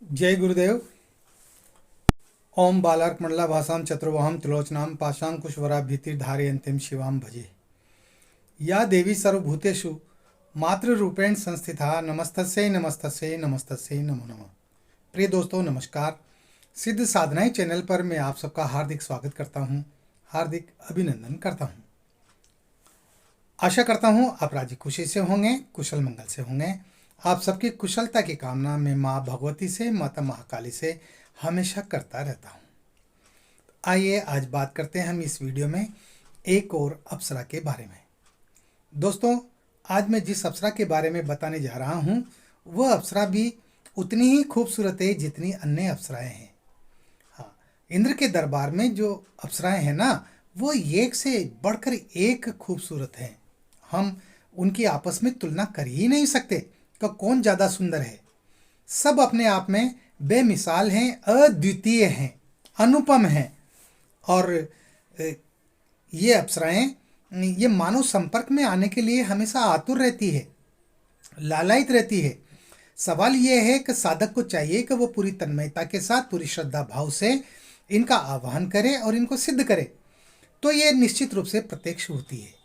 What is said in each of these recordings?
जय गुरुदेव। ओम बालार्कमंडला भाषाम चतुर्वहम त्रिलोचनाम पाशांकुशवराभीतिर्धारयन्तीं शिवाम भजे। या देवी सर्वभूतेषु मातृरूपेण संस्थिता नमस्तस्यै नमस्तस्यै नमस्तस्यै नमो नमः। प्रिय दोस्तों नमस्कार। सिद्ध साधनाएं चैनल पर मैं आप सबका हार्दिक स्वागत करता हूं, हार्दिक अभिनंदन करता हूं। आशा करता हूं आप राजी खुशी से होंगे, कुशल मंगल से होंगे। आप सबकी कुशलता की कामना मैं माँ भगवती से, माता महाकाली से हमेशा करता रहता हूं। आइए आज बात करते हैं हम इस वीडियो में एक और अप्सरा के बारे में। दोस्तों, आज मैं जिस अप्सरा के बारे में बताने जा रहा हूं वह अप्सरा भी उतनी ही खूबसूरत है जितनी अन्य अप्सराएं हैं। हाँ, इंद्र के दरबार में जो अप्सराएं हैं ना, वो एक से बढ़कर एक खूबसूरत हैं। हम उनकी आपस में तुलना कर ही नहीं सकते कि कौन ज़्यादा सुंदर है। सब अपने आप में बेमिसाल हैं, अद्वितीय हैं, अनुपम हैं। और ये अप्सराएं ये मानव संपर्क में आने के लिए हमेशा आतुर रहती है, लालायित रहती है। सवाल ये है कि साधक को चाहिए कि वो पूरी तन्मयता के साथ, पूरी श्रद्धा भाव से इनका आह्वान करे और इनको सिद्ध करे, तो ये निश्चित रूप से प्रत्यक्ष होती है।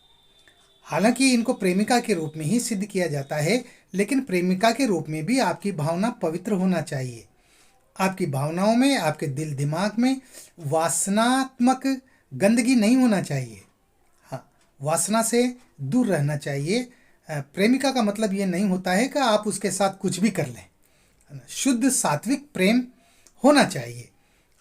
हालांकि इनको प्रेमिका के रूप में ही सिद्ध किया जाता है, लेकिन प्रेमिका के रूप में भी आपकी भावना पवित्र होना चाहिए। आपकी भावनाओं में, आपके दिल दिमाग में वासनात्मक गंदगी नहीं होना चाहिए। हाँ, वासना से दूर रहना चाहिए। प्रेमिका का मतलब ये नहीं होता है कि आप उसके साथ कुछ भी कर लें, है ना। शुद्ध सात्विक प्रेम होना चाहिए,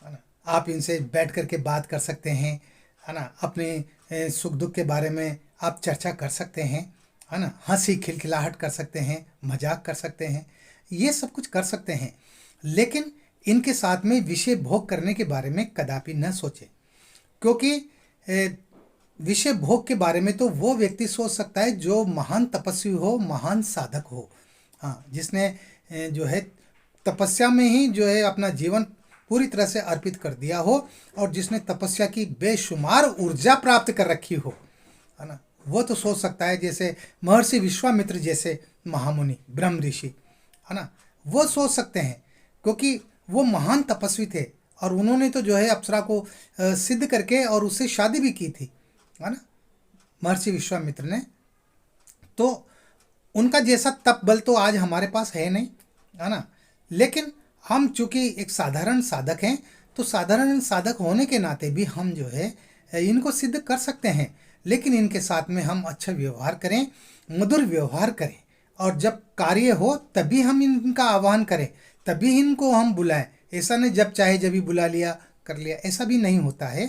है ना। आप इनसे बैठ करके बात कर सकते हैं, है ना। अपने सुख दुख के बारे में आप चर्चा कर सकते हैं, है ना। हंसी खिलखिलाहट कर सकते हैं, मजाक कर सकते हैं, ये सब कुछ कर सकते हैं। लेकिन इनके साथ में विषय भोग करने के बारे में कदापि न सोचें, क्योंकि विषय भोग के बारे में तो वो व्यक्ति सोच सकता है जो महान तपस्वी हो, महान साधक हो। हाँ, जिसने जो है तपस्या में ही जो है अपना जीवन पूरी तरह से अर्पित कर दिया हो और जिसने तपस्या की बेशुमार ऊर्जा प्राप्त कर रखी हो, है ना। वो तो सोच सकता है, जैसे महर्षि विश्वामित्र जैसे महामुनि, ब्रह्म ऋषि, है ना, वो सोच सकते हैं, क्योंकि वो महान तपस्वी थे और उन्होंने तो जो है अप्सरा को सिद्ध करके और उससे शादी भी की थी, है ना, महर्षि विश्वामित्र ने। तो उनका जैसा तप बल तो आज हमारे पास है नहीं, है ना। लेकिन हम चूंकि एक साधारण साधक हैं, तो साधारण साधक होने के नाते भी हम जो है इनको सिद्ध कर सकते हैं। लेकिन इनके साथ में हम अच्छा व्यवहार करें, मधुर व्यवहार करें, और जब कार्य हो तभी हम इनका आह्वान करें, तभी इनको हम बुलाएं। ऐसा नहीं जब चाहे जब भी बुला लिया कर लिया, ऐसा भी नहीं होता है।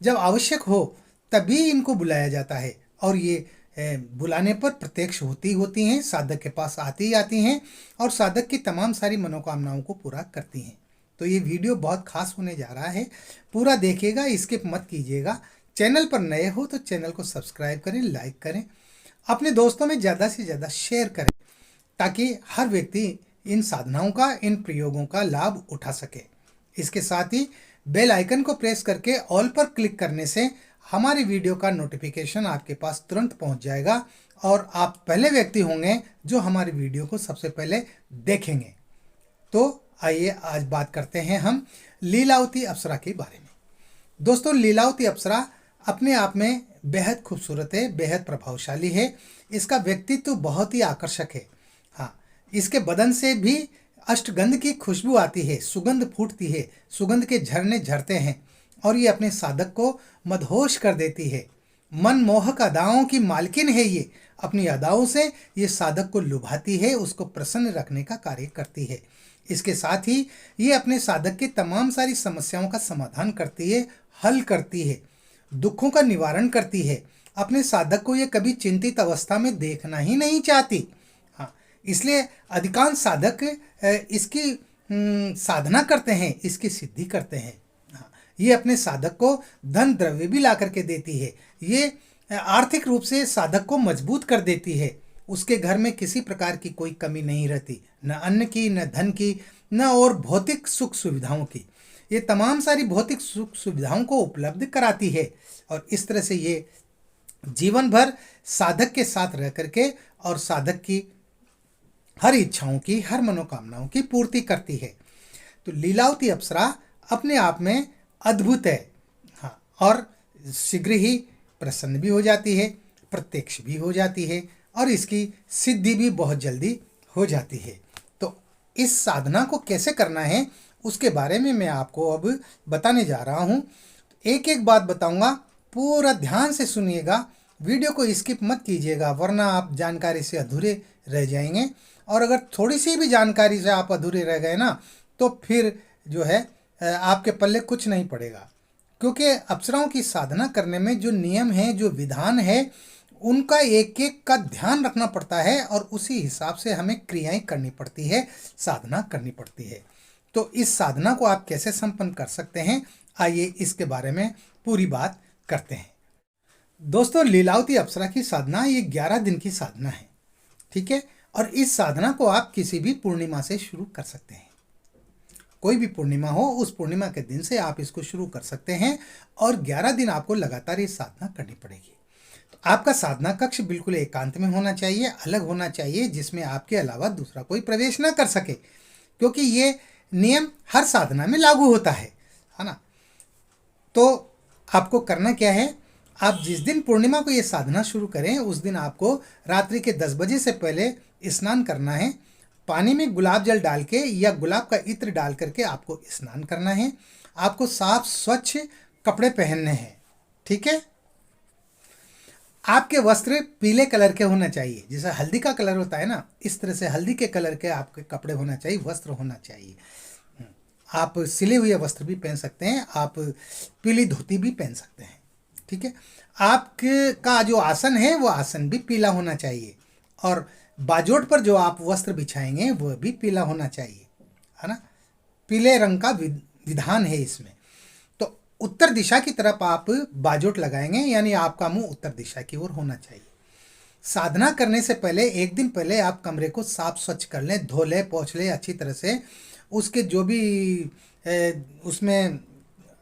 जब आवश्यक हो तभी इनको बुलाया जाता है, और ये बुलाने पर प्रत्यक्ष होती हैं, साधक के पास आती ही आती हैं और साधक की तमाम सारी मनोकामनाओं को पूरा करती हैं। तो ये वीडियो बहुत खास होने जा रहा है, पूरा देखिएगा, स्किप मत कीजिएगा। चैनल पर नए हो तो चैनल को सब्सक्राइब करें, लाइक करें, अपने दोस्तों में ज़्यादा से ज़्यादा शेयर करें, ताकि हर व्यक्ति इन साधनाओं का, इन प्रयोगों का लाभ उठा सके। इसके साथ ही बेल आइकन को प्रेस करके ऑल पर क्लिक करने से हमारी वीडियो का नोटिफिकेशन आपके पास तुरंत पहुंच जाएगा और आप पहले व्यक्ति होंगे जो हमारी वीडियो को सबसे पहले देखेंगे। तो आइए आज बात करते हैं हम लीलावती अप्सरा के बारे में। दोस्तों, लीलावती अप्सरा अपने आप में बेहद खूबसूरत है, बेहद प्रभावशाली है। इसका व्यक्तित्व बहुत ही आकर्षक है। हाँ, इसके बदन से भी अष्टगंध की खुशबू आती है, सुगंध फूटती है, सुगंध के झरने झरते हैं और ये अपने साधक को मदहोश कर देती है। मनमोहक अदाओं की मालकिन है ये। अपनी अदाओं से ये साधक को लुभाती है, उसको प्रसन्न रखने का कार्य करती है। इसके साथ ही ये अपने साधक की तमाम सारी समस्याओं का समाधान करती है, हल करती है, दुखों का निवारण करती है। अपने साधक को ये कभी चिंतित अवस्था में देखना ही नहीं चाहती। हाँ, इसलिए अधिकांश साधक इसकी साधना करते हैं, इसकी सिद्धि करते हैं। हाँ, ये अपने साधक को धन द्रव्य भी ला करके देती है। ये आर्थिक रूप से साधक को मजबूत कर देती है। उसके घर में किसी प्रकार की कोई कमी नहीं रहती, न अन्न की, न धन की, न और भौतिक सुख सुविधाओं की। ये तमाम सारी भौतिक सुख सुविधाओं को उपलब्ध कराती है और इस तरह से ये जीवन भर साधक के साथ रह करके और साधक की हर इच्छाओं की, हर मनोकामनाओं की पूर्ति करती है। तो लीलावती अप्सरा अपने आप में अद्भुत है। हाँ, और शीघ्र ही प्रसन्न भी हो जाती है, प्रत्यक्ष भी हो जाती है और इसकी सिद्धि भी बहुत जल्दी हो जाती है। तो इस साधना को कैसे करना है उसके बारे में मैं आपको अब बताने जा रहा हूँ। एक एक बात बताऊंगा, पूरा ध्यान से सुनिएगा, वीडियो को स्किप मत कीजिएगा वरना आप जानकारी से अधूरे रह जाएंगे। और अगर थोड़ी सी भी जानकारी से आप अधूरे रह गए ना तो फिर जो है आपके पल्ले कुछ नहीं पड़ेगा। क्योंकि अप्सराओं की साधना करने में जो नियम है, जो विधान है, उनका एक एक का ध्यान रखना पड़ता है और उसी हिसाब से हमें क्रियाएं करनी पड़ती है, साधना करनी पड़ती है। तो इस साधना को आप कैसे संपन्न कर सकते हैं, आइए इसके बारे में पूरी बात करते हैं। दोस्तों, लीलावती अप्सरा की साधना ये 11 दिन की साधना है, ठीक है। और इस साधना को आप किसी भी पूर्णिमा से शुरू कर सकते हैं। कोई भी पूर्णिमा हो, उस पूर्णिमा के दिन से आप इसको शुरू कर सकते हैं और 11 दिन आपको लगातार ये साधना करनी पड़ेगी। तो आपका साधना कक्ष बिल्कुल एकांत में होना चाहिए, अलग होना चाहिए, जिसमें आपके अलावा दूसरा कोई प्रवेश ना कर सके, क्योंकि ये नियम हर साधना में लागू होता है ना। तो आपको करना क्या है, आप जिस दिन पूर्णिमा को ये साधना शुरू करें उस दिन आपको रात्रि के 10 बजे से पहले स्नान करना है। पानी में गुलाब जल डाल के या गुलाब का इत्र डाल करके आपको स्नान करना है। आपको साफ स्वच्छ कपड़े पहनने हैं, ठीक है। आपके वस्त्र पीले कलर के होना चाहिए, जैसे हल्दी का कलर होता है ना, इस तरह से हल्दी के कलर के आपके कपड़े होना चाहिए, वस्त्र होना चाहिए। आप सिले हुए वस्त्र भी पहन सकते हैं, आप पीली धोती भी पहन सकते हैं, ठीक है। आपके का जो आसन है वो आसन भी पीला होना चाहिए और बाजोट पर जो आप वस्त्र बिछाएंगे वह भी पीला होना चाहिए, है ना। पीले रंग का विधान है इसमें। तो उत्तर दिशा की तरफ आप बाजोट लगाएंगे, यानी आपका मुंह उत्तर दिशा की ओर होना चाहिए। साधना करने से पहले एक दिन पहले आप कमरे को साफ स्वच्छ कर लें, धो लें, पोंछ लें अच्छी तरह से। उसके जो भी उसमें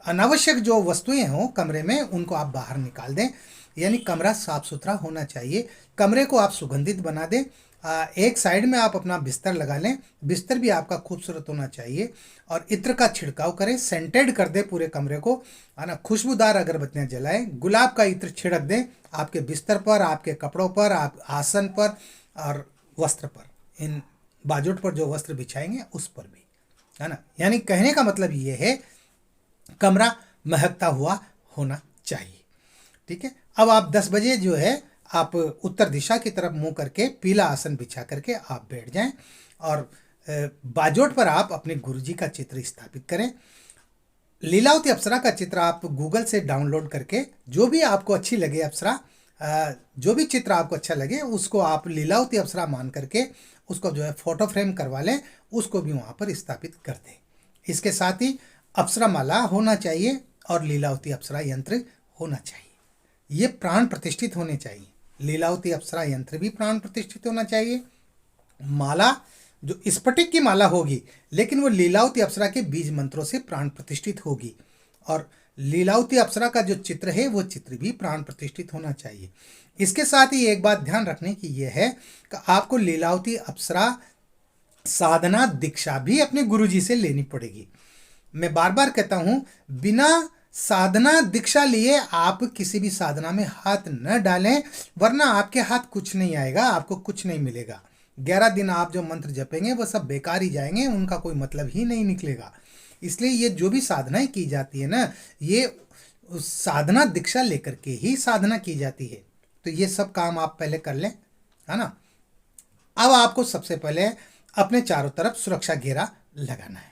अनावश्यक जो वस्तुएं हों कमरे में उनको आप बाहर निकाल दें, यानी कमरा साफ सुथरा होना चाहिए। कमरे को आप सुगंधित बना दें। एक साइड में आप अपना बिस्तर लगा लें, बिस्तर भी आपका खूबसूरत होना चाहिए और इत्र का छिड़काव करें, सेंटेड कर दें पूरे कमरे को, है ना। खुशबूदार अगरबत्तियां जलाएं, गुलाब का इत्र छिड़क दें आपके बिस्तर पर, आपके कपड़ों पर, आप आसन पर और वस्त्र पर, इन बाजोट पर जो वस्त्र बिछाएंगे उस पर भी, है ना। यानी कहने का मतलब ये है कमरा महकता हुआ होना चाहिए, ठीक है। अब आप 10 बजे जो है आप उत्तर दिशा की तरफ मुंह करके पीला आसन बिछा करके आप बैठ जाएं और बाजोट पर आप अपने गुरुजी का चित्र स्थापित करें। लीलावती अप्सरा का चित्र आप गूगल से डाउनलोड करके जो भी आपको अच्छी लगे अप्सरा, जो भी चित्र आपको अच्छा लगे उसको आप लीलावती अप्सरा मान करके उसको जो है फोटो फ्रेम करवा लें, उसको भी वहाँ पर स्थापित कर दें। इसके साथ ही अप्सरा माला होना चाहिए और लीलावती अप्सरा यंत्र होना चाहिए। ये प्राण प्रतिष्ठित होने चाहिए। लीलावती अप्सरा यंत्र भी प्राण प्रतिष्ठित होना चाहिए। माला जो स्फटिक की माला होगी, लेकिन वो लीलावती अप्सरा के बीज मंत्रों से प्राण प्रतिष्ठित होगी। और लीलावती अप्सरा का जो चित्र है वो चित्र भी प्राण प्रतिष्ठित होना चाहिए। इसके साथ ही एक बात ध्यान रखने की यह है कि आपको लीलावती अप्सरा साधना दीक्षा भी अपने गुरुजी से लेनी पड़ेगी। मैं बार बार कहता हूं, बिना साधना दीक्षा लिए आप किसी भी साधना में हाथ न डालें, वरना आपके हाथ कुछ नहीं आएगा, आपको कुछ नहीं मिलेगा। 11 दिन आप जो मंत्र जपेंगे वो सब बेकार ही जाएंगे, उनका कोई मतलब ही नहीं निकलेगा। इसलिए ये जो भी साधनाएं की जाती है ना, ये साधना दीक्षा लेकर के ही साधना की जाती है। तो ये सब काम आप पहले कर लें, है ना। अब आपको सबसे पहले अपने चारों तरफ सुरक्षा घेरा लगाना है।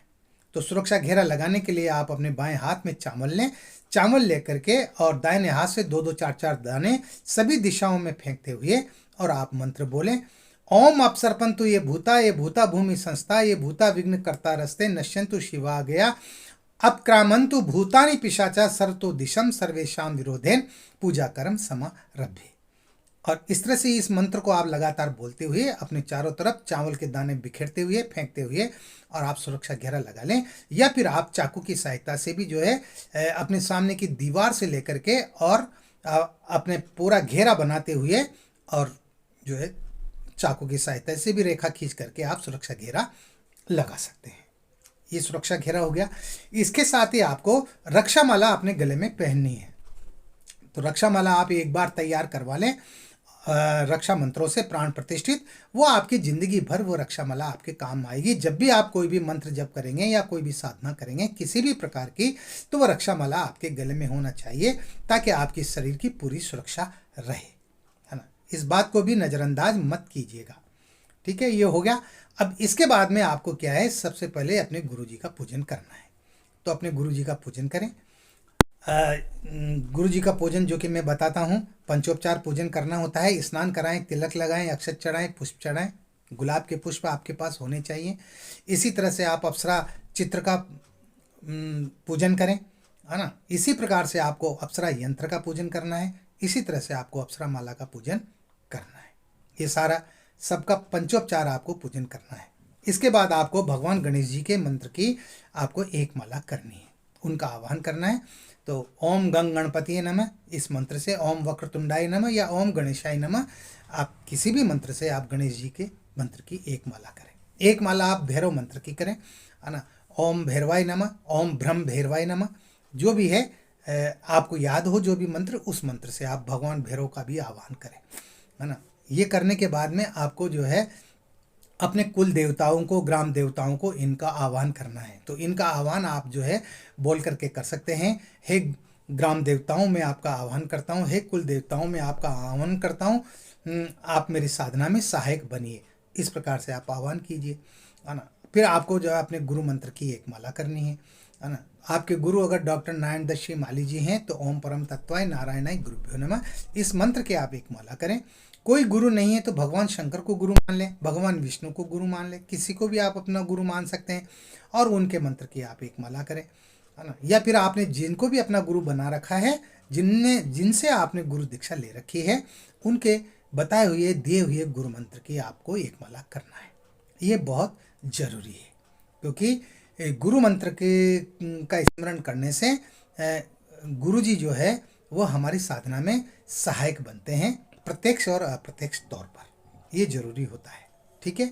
तो सुरक्षा घेरा लगाने के लिए आप अपने बाएं हाथ में चावल लें, चावल लेकर के और दाहिने हाथ से 2-2, 4-4 दाने सभी दिशाओं में फेंकते हुए और आप मंत्र बोलें, ओम अपसर्पंतु ये भूता भूमि संस्था ये भूता विघ्न कर्ता रस्ते नश्यंतु शिवा गया अपक्रामंतु भूतानि पिशाचा सर्वतो दिशम सर्वेशाम विरोधेन पूजा कर्म समारभ्य। और इस तरह से इस मंत्र को आप लगातार बोलते हुए अपने चारों तरफ चावल के दाने बिखेरते हुए फेंकते हुए और आप सुरक्षा घेरा लगा लें, या फिर आप चाकू की सहायता से भी जो है अपने सामने की दीवार से लेकर के और अपने पूरा घेरा बनाते हुए और जो है चाकू की सहायता से भी रेखा खींच करके आप सुरक्षा घेरा लगा सकते हैं। ये सुरक्षा घेरा हो गया। इसके साथ ही आपको रक्षा माला अपने गले में पहननी है। तो रक्षा माला आप एक बार तैयार करवा लें रक्षा मंत्रों से प्राण प्रतिष्ठित, वो आपकी जिंदगी भर वो रक्षा माला आपके काम आएगी। जब भी आप कोई भी मंत्र जप करेंगे या कोई भी साधना करेंगे किसी भी प्रकार की, तो वो रक्षा माला आपके गले में होना चाहिए ताकि आपके शरीर की पूरी सुरक्षा रहे, है ना। इस बात को भी नज़रअंदाज मत कीजिएगा, ठीक है। ये हो गया। अब इसके बाद में आपको क्या है, सबसे पहले अपने गुरु जी का पूजन करना है। तो अपने गुरु जी का पूजन करें। गुरु जी का पूजन जो कि मैं बताता हूँ, पंचोपचार पूजन करना होता है। स्नान कराएं, तिलक लगाएं, अक्षत चढ़ाएं, पुष्प चढ़ाएं। गुलाब के पुष्प आपके पास होने चाहिए। इसी तरह से आप अप्सरा चित्र का पूजन करें, है ना। इसी प्रकार से आपको अप्सरा यंत्र का पूजन करना है। इसी तरह से आपको अप्सरा माला का पूजन करना है। ये सारा सबका पंचोपचार आपको पूजन करना है। इसके बाद आपको भगवान गणेश जी के मंत्र की आपको एक माला करनी है, उनका आह्वान करना है। तो ओम गंग गणपति नमः इस मंत्र से, ओम वक्रतुंडाय नमः या ओम गणेशाय नमः, आप किसी भी मंत्र से आप गणेश जी के मंत्र की एक माला करें। एक माला आप भैरव मंत्र की करें, है ना। ओम भैरवाय नमः, ओम ब्रह्म भैरवाय नमः, जो भी है आपको याद हो जो भी मंत्र, उस मंत्र से आप भगवान भैरव का भी आह्वान करें, है ना। ये करने के बाद में आपको जो है अपने कुल देवताओं को, ग्राम देवताओं को इनका आह्वान करना है। तो इनका आह्वान आप जो है बोल करके कर सकते हैं। हे ग्राम देवताओं मैं आपका आह्वान करता हूँ, हे कुल देवताओं मैं आपका आह्वान करता हूँ, आप मेरी साधना में सहायक बनिए। इस प्रकार से आप आह्वान कीजिए, है ना। फिर आपको जो है अपने गुरु मंत्र की एक माला करनी है ना। आपके गुरु अगर डॉक्टर नारायण दत्त माली जी हैं तो ओम परम तत्वाय नारायणाय गुरुभ्यो नमः इस मंत्र के आप एक माला करें। कोई गुरु नहीं है तो भगवान शंकर को गुरु मान लें, भगवान विष्णु को गुरु मान लें, किसी को भी आप अपना गुरु मान सकते हैं और उनके मंत्र की आप एक माला करें, है ना। या फिर आपने जिनको भी अपना गुरु बना रखा है, जिनसे आपने गुरु दीक्षा ले रखी है, उनके बताए हुए दिए हुए गुरु मंत्र की आपको एक माला करना है। ये बहुत जरूरी है, क्योंकि गुरु मंत्र का स्मरण करने से गुरु जी जो है वो हमारी साधना में सहायक बनते हैं, प्रत्यक्ष और अप्रत्यक्ष तौर पर। ये जरूरी होता है, ठीक है।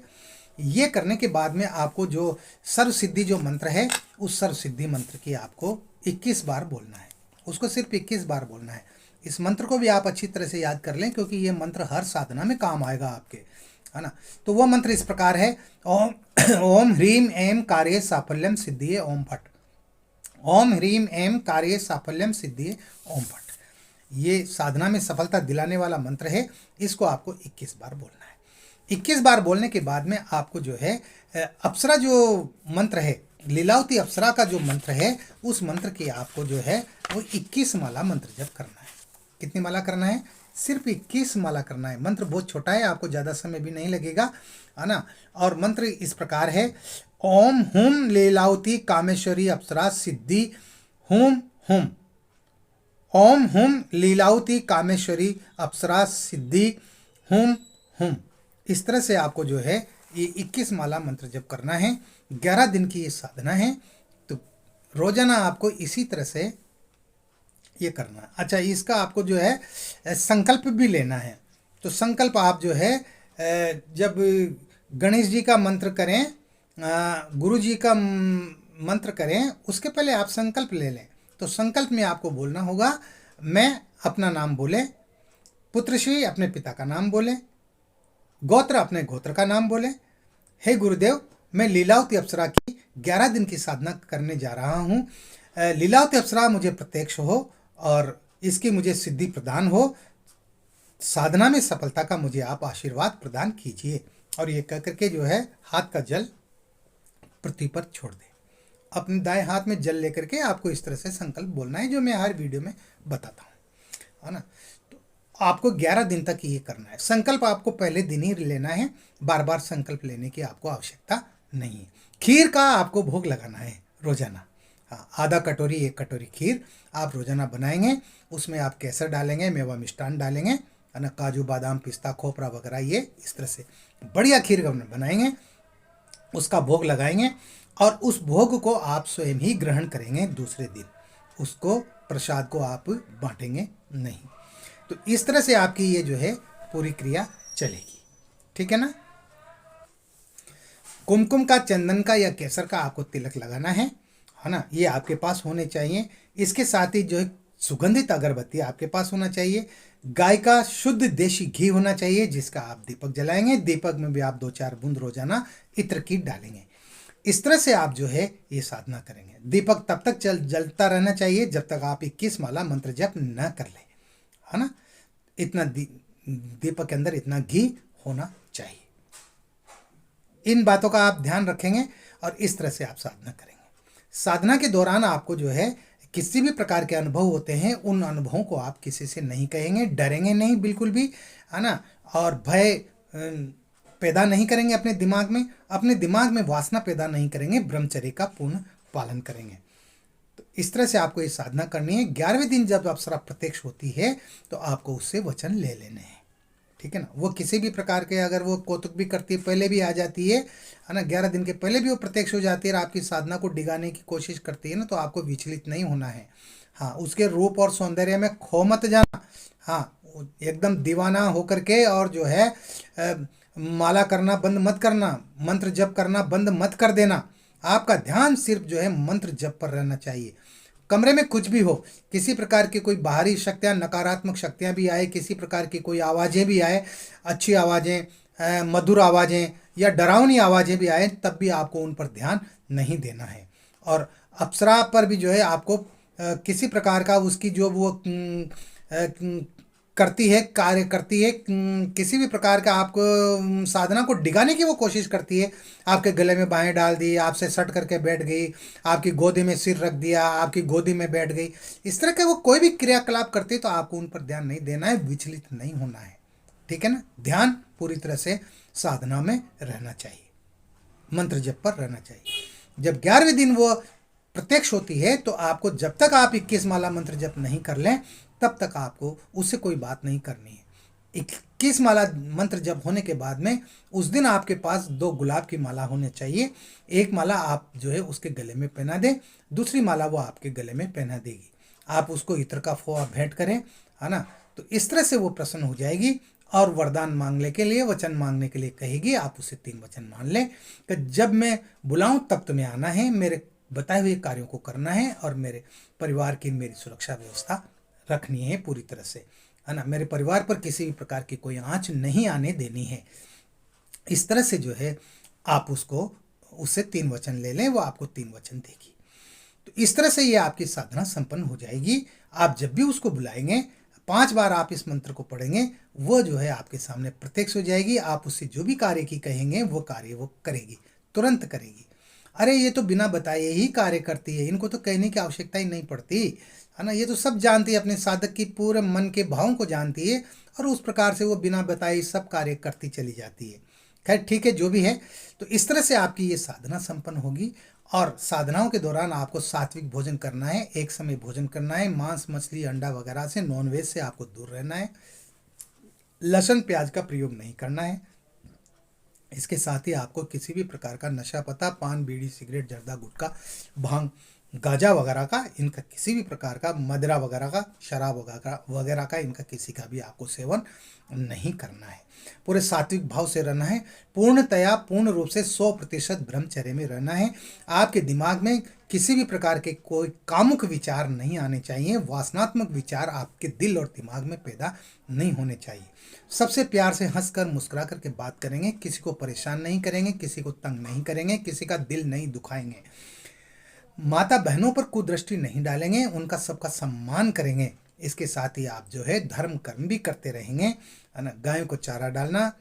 ये करने के बाद में आपको जो सर्व सिद्धि जो मंत्र है, उस सर्व सिद्धि मंत्र की आपको 21 बार बोलना है। उसको सिर्फ 21 बार बोलना है। इस मंत्र को भी आप अच्छी तरह से याद कर लें, क्योंकि ये मंत्र हर साधना में काम आएगा आपके, है ना। तो वो मंत्र इस प्रकार है, ओम ओम ह्रीम एम कार्य साफल्यम सिद्धिये ओम फट। ओम ह्रीम एम कार्य साफल्यम सिद्धिये ओम फट। ये साधना में सफलता दिलाने वाला मंत्र है। इसको आपको 21 बार बोलना है। 21 बार बोलने के बाद में आपको जो है अप्सरा जो मंत्र है, लीलावती अप्सरा का जो मंत्र है, उस मंत्र की आपको जो है वो 21 माला मंत्र जप करना है। कितनी माला करना है? सिर्फ 21 माला करना है। मंत्र बहुत छोटा है, आपको ज़्यादा समय भी नहीं लगेगा, है ना। और मंत्र इस प्रकार है, ओम हुम लीलावती कामेश्वरी अप्सरा सिद्धि हुम हुम। ओम हुम लीलावती कामेश्वरी अप्सरा सिद्धि हुम हुम। इस तरह से आपको जो है ये 21 माला मंत्र जप करना है। 11 दिन की ये साधना है, तो रोजाना आपको इसी तरह से ये करना है। अच्छा, इसका आपको जो है संकल्प भी लेना है। तो संकल्प आप जो है जब गणेश जी का मंत्र करें, गुरु जी का मंत्र करें, उसके पहले आप संकल्प ले लें। तो संकल्प में आपको बोलना होगा, मैं अपना नाम बोले, पुत्रश्री अपने पिता का नाम बोले, गोत्र अपने गोत्र का नाम बोले। हे गुरुदेव, मैं लीलावती अप्सरा की 11 दिन की साधना करने जा रहा हूँ। लीलावती अप्सरा मुझे प्रत्यक्ष हो और इसकी मुझे सिद्धि प्रदान हो। साधना में सफलता का मुझे आप आशीर्वाद प्रदान कीजिए। और ये कह करके जो है हाथ का जल पृथ्वी पर छोड़ दे। अपने दाएं हाथ में जल लेकर के आपको इस तरह से संकल्प बोलना है, जो मैं हर वीडियो में बताता हूँ, है ना। तो आपको 11 दिन तक ये करना है। संकल्प आपको पहले दिन ही लेना है, बार बार संकल्प लेने की आपको आवश्यकता नहीं है। खीर का आपको भोग लगाना है रोजाना। हाँ, आधा कटोरी 1 कटोरी खीर आप रोजाना बनाएंगे। उसमें आप केसर डालेंगे, मेवा मिष्ठान डालेंगे, है ना, काजू बादाम पिस्ता खोपरा वगैरह, ये इस तरह से बढ़िया खीर बनाएंगे, उसका भोग लगाएंगे और उस भोग को आप स्वयं ही ग्रहण करेंगे। दूसरे दिन उसको प्रसाद को आप बांटेंगे नहीं। तो इस तरह से आपकी ये जो है पूरी क्रिया चलेगी, ठीक है ना। कुमकुम का, चंदन का या केसर का आपको तिलक लगाना है ना, ये आपके पास होने चाहिए। इसके साथ ही जो है सुगंधित अगरबत्ती आपके पास होना चाहिए। गाय का शुद्ध देशी घी होना चाहिए जिसका आप दीपक जलाएंगे। दीपक में भी आप 2-4 बूंद रोजाना इत्र की डालेंगे। इस तरह से आप जो है ये साधना करेंगे। दीपक तब तक जलता रहना चाहिए जब तक आप 21 माला मंत्र जप न कर लें, है ना। इतना दीपक के अंदर इतना घी होना चाहिए। इन बातों का आप ध्यान रखेंगे और इस तरह से आप साधना करेंगे। साधना के दौरान आपको जो है किसी भी प्रकार के अनुभव होते हैं, उन अनुभवों को आप किसी से नहीं कहेंगे, डरेंगे नहीं बिल्कुल भी, है ना। और भय पैदा नहीं करेंगे अपने दिमाग में वासना पैदा नहीं करेंगे, ब्रह्मचर्य का पूर्ण पालन करेंगे। तो इस तरह से आपको ये साधना करनी है। 11वें दिन जब अप्सरा प्रत्यक्ष होती है तो आपको उससे वचन ले लेने हैं, ठीक है ना। वो किसी भी प्रकार के, अगर वो कौतुक भी करती है, पहले भी आ जाती है ना, 11 दिन के पहले भी वो प्रत्यक्ष हो जाती है और आपकी साधना को डिगाने की कोशिश करती है ना, तो आपको विचलित नहीं होना है। हाँ, उसके रूप और सौंदर्य में खो मत जाना। हाँ, एकदम दीवाना होकर के और जो है माला करना बंद मत करना, मंत्र जप करना बंद मत कर देना। आपका ध्यान सिर्फ जो है मंत्र जप पर रहना चाहिए। कमरे में कुछ भी हो, किसी प्रकार की कोई बाहरी शक्तियाँ, नकारात्मक शक्तियाँ भी आए, किसी प्रकार की कोई आवाज़ें भी आए, अच्छी आवाज़ें, मधुर आवाज़ें या डरावनी आवाज़ें भी आए, तब भी आपको उन पर ध्यान नहीं देना है। और अप्सरा पर भी जो है आपको किसी प्रकार का उसकी जो वो करती है, कार्य करती है, किसी भी प्रकार का आपको साधना को डिगाने की वो कोशिश करती है। आपके गले में बाहें डाल दी, आपसे सट करके बैठ गई, आपकी गोदी में सिर रख दिया, आपकी गोदी में बैठ गई, इस तरह के वो कोई भी क्रियाकलाप करती है तो आपको उन पर ध्यान नहीं देना है, विचलित नहीं होना है, ठीक है ना। ध्यान पूरी तरह से साधना में रहना चाहिए, मंत्र जप पर रहना चाहिए। जब 11वें दिन वो प्रत्यक्ष होती है तो आपको, जब तक आप 21 माला मंत्र जप नहीं कर लें तब तक आपको उससे कोई बात नहीं करनी है। 21 माला मंत्र जप होने के बाद में उस दिन आपके पास 2 गुलाब की माला होनी चाहिए। एक माला आप जो है उसके गले में पहना दें, दूसरी माला वो आपके गले में पहना देगी। आप उसको इत्र का फोआ भेंट करें, है ना। तो इस तरह से वो प्रसन्न हो जाएगी और वरदान मांगने के लिए, वचन मांगने के लिए कहेगी। आप उससे 3 वचन मान लें कि जब मैं बुलाऊं तब तुम्हें आना है, मेरे बताए हुए कार्यों को करना है और मेरे परिवार की मेरी सुरक्षा व्यवस्था रखनी है पूरी तरह से, है ना। मेरे परिवार पर किसी भी प्रकार की कोई आंच नहीं आने देनी है। इस तरह से जो है आप उससे 3 वचन ले लें, वो आपको 3 वचन देगी। तो इस तरह से ये आपकी साधना संपन्न हो जाएगी। आप जब भी उसको बुलाएंगे, 5 बार आप इस मंत्र को पढ़ेंगे, वो जो है आपके सामने प्रत्यक्ष हो जाएगी। आप उससे जो भी कार्य की कहेंगे वो कार्य वो करेगी, तुरंत करेगी। अरे ये तो बिना बताए ही कार्य करती है, इनको तो कहने की आवश्यकता ही नहीं पड़ती, है ना। ये तो सब जानती है, अपने साधक की पूरे मन के भावों को जानती है और उस प्रकार से वो बिना बताए सब कार्य करती चली जाती है। खैर ठीक है, जो भी है। तो इस तरह से आपकी ये साधना संपन्न होगी। और साधनाओं के दौरान आपको सात्विक भोजन करना है, एक समय भोजन करना है। मांस, मछली, अंडा वगैरह से, नॉनवेज से आपको दूर रहना है। लहसुन प्याज का प्रयोग नहीं करना है। इसके साथ ही आपको किसी भी प्रकार का नशा पता, पान, बीड़ी, सिगरेट, जर्दा, गुटखा, भांग, गांजा वगैरह का, इनका किसी भी प्रकार का, मदिरा वगैरह का, शराब वगैरह का, इनका किसी का भी आपको सेवन नहीं करना है। पूरे सात्विक भाव से रहना है। पूर्णतया, पूर्ण रूप से 100% ब्रह्मचर्य में रहना है। आपके दिमाग में किसी भी प्रकार के कोई कामुक विचार नहीं आने चाहिए, वासनात्मक विचार आपके दिल और दिमाग में पैदा नहीं होने चाहिए। सबसे प्यार से हंसकर मुस्कुरा करके बात करेंगे, किसी को परेशान नहीं करेंगे, किसी को तंग नहीं करेंगे, किसी का दिल नहीं दुखाएंगे। माता बहनों पर कुदृष्टि नहीं डालेंगे, उनका सबका सम्मान करेंगे। इसके साथ ही आप जो है धर्म कर्म भी करते रहेंगे, है ना। गायों को चारा डालना,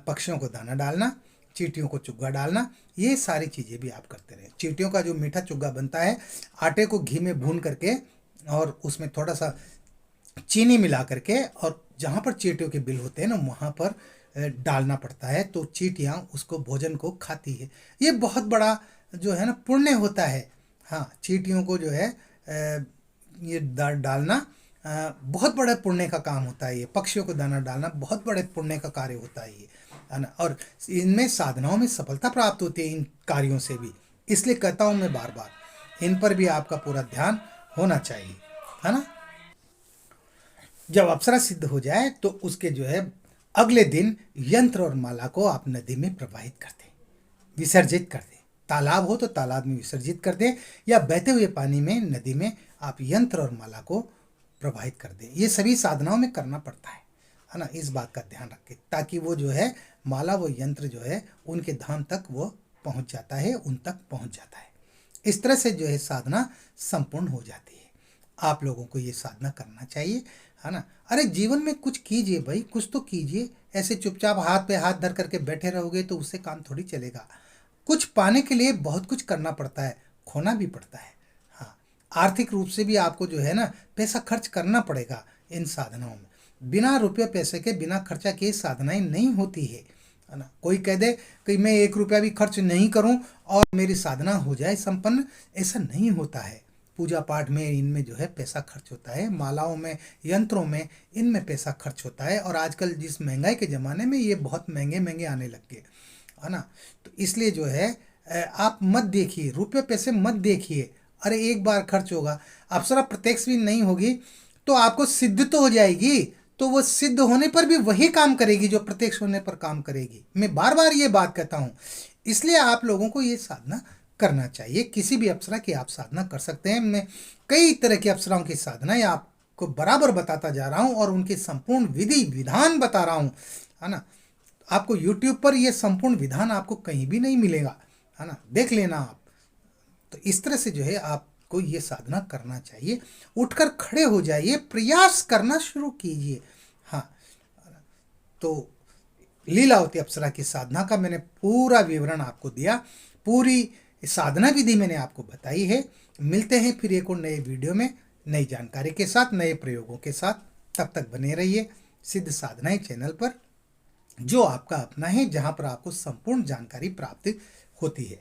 पक्षियों को दाना डालना, चींटियों को चुग्गा डालना, ये सारी चीज़ें भी आप करते रहें। चींटियों का जो मीठा चुग्गा बनता है, आटे को घी में भून करके और उसमें थोड़ा सा चीनी मिला करके, और जहाँ पर चींटियों के बिल होते हैं ना, वहाँ पर डालना पड़ता है, तो चींटियाँ उसको, भोजन को खाती है। ये बहुत बड़ा जो है ना पुण्य होता है। हाँ, चींटियों को जो है ये डालना बहुत बड़े पुण्य का काम होता है। ये पक्षियों को दाना डालना बहुत बड़े पुण्य का कार्य होता है ये, है ना। और इनमें साधनाओं में सफलता प्राप्त होती है इन कार्यों से भी। इसलिए कहता हूँ मैं बार बार, इन पर भी आपका पूरा ध्यान होना चाहिए, है ना। जब अप्सरा सिद्ध हो जाए तो उसके जो है अगले दिन यंत्र और माला को आप नदी में प्रवाहित करते हैं। विसर्जित कर दें। तालाब हो तो तालाब में विसर्जित कर दें, या बहते हुए पानी में, नदी में आप यंत्र और माला को प्रवाहित कर दें। ये सभी साधनाओं में करना पड़ता है ना। इस बात का ध्यान रखें ताकि वो जो है माला, वो यंत्र जो है उनके धाम तक वो पहुंच जाता है, उन तक पहुंच जाता है। इस तरह से जो है साधना संपूर्ण हो जाती है। आप लोगों को ये साधना करना चाहिए, है ना। अरे जीवन में कुछ कीजिए भाई, कुछ तो कीजिए। ऐसे चुपचाप हाथ पे हाथ धर करके बैठे रहोगे तो उससे काम थोड़ी चलेगा। कुछ पाने के लिए बहुत कुछ करना पड़ता है, खोना भी पड़ता है। हाँ, आर्थिक रूप से भी आपको जो है ना पैसा खर्च करना पड़ेगा इन साधनाओं में। बिना रुपये पैसे के, बिना खर्चा किए साधनाएं नहीं होती है ना। कोई कह दे कि मैं 1 रुपया भी खर्च नहीं करूं और मेरी साधना हो जाए संपन्न, ऐसा नहीं होता है। पूजा पाठ में इनमें जो है पैसा खर्च होता है, मालाओं में, यंत्रों में, इनमें पैसा खर्च होता है। और आजकल जिस महंगाई के ज़माने में ये बहुत महंगे महंगे आने लग गए, है ना। तो इसलिए जो है आप मत देखिए, रुपये पैसे मत देखिए। अरे एक बार खर्च होगा, अप्सरा प्रत्यक्ष भी नहीं होगी तो आपको सिद्ध तो हो जाएगी, तो वो सिद्ध होने पर भी वही काम करेगी जो प्रत्यक्ष होने पर काम करेगी। मैं बार बार ये बात कहता हूँ। इसलिए आप लोगों को ये साधना करना चाहिए। किसी भी अप्सरा की आप साधना कर सकते हैं। मैं कई तरह की अप्सराओं की साधना या आपको बराबर बताता जा रहा हूँ और उनके संपूर्ण विधि विधान बता रहा हूँ, है ना। आपको YouTube पर ये संपूर्ण विधान आपको कहीं भी नहीं मिलेगा, है ना, देख लेना आप। तो इस तरह से जो है आपको ये साधना करना चाहिए। उठकर खड़े हो जाइए, प्रयास करना शुरू कीजिए। हाँ, तो लीलावती अप्सरा की साधना का मैंने पूरा विवरण आपको दिया, पूरी साधना विधि मैंने आपको बताई है। मिलते हैं फिर एक और नए वीडियो में, नई जानकारी के साथ, नए प्रयोगों के साथ। तब तक बने रहिए सिद्ध साधनाएं चैनल पर, जो आपका अपना है, जहां पर आपको संपूर्ण जानकारी प्राप्त होती है।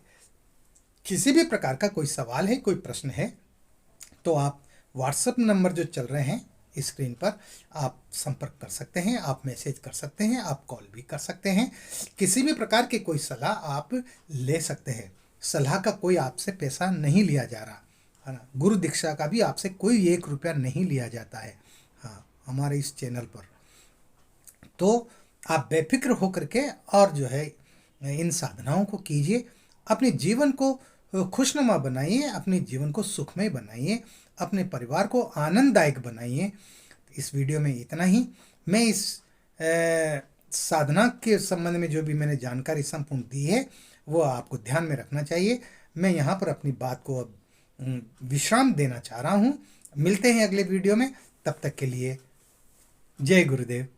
किसी भी प्रकार का कोई सवाल है, कोई प्रश्न है, तो आप व्हाट्सएप नंबर जो चल रहे हैं स्क्रीन पर, आप संपर्क कर सकते हैं, आप मैसेज कर सकते हैं, आप कॉल भी कर सकते हैं। किसी भी प्रकार की कोई सलाह आप ले सकते हैं। सलाह का कोई आपसे पैसा नहीं लिया जा रहा, है ना। गुरु दीक्षा का भी आपसे कोई 1 रुपया नहीं लिया जाता है, हाँ, हमारे इस चैनल पर। तो आप बेफिक्र होकर के और जो है इन साधनाओं को कीजिए, अपने जीवन को खुशनुमा बनाइए, अपने जीवन को सुखमय बनाइए, अपने परिवार को आनंददायक बनाइए। इस वीडियो में इतना ही। मैं इस साधना के संबंध में जो भी मैंने जानकारी संपूर्ण दी है वो आपको ध्यान में रखना चाहिए। मैं यहाँ पर अपनी बात को अब विश्राम देना चाह रहा हूँ। मिलते हैं अगले वीडियो में, तब तक के लिए जय गुरुदेव।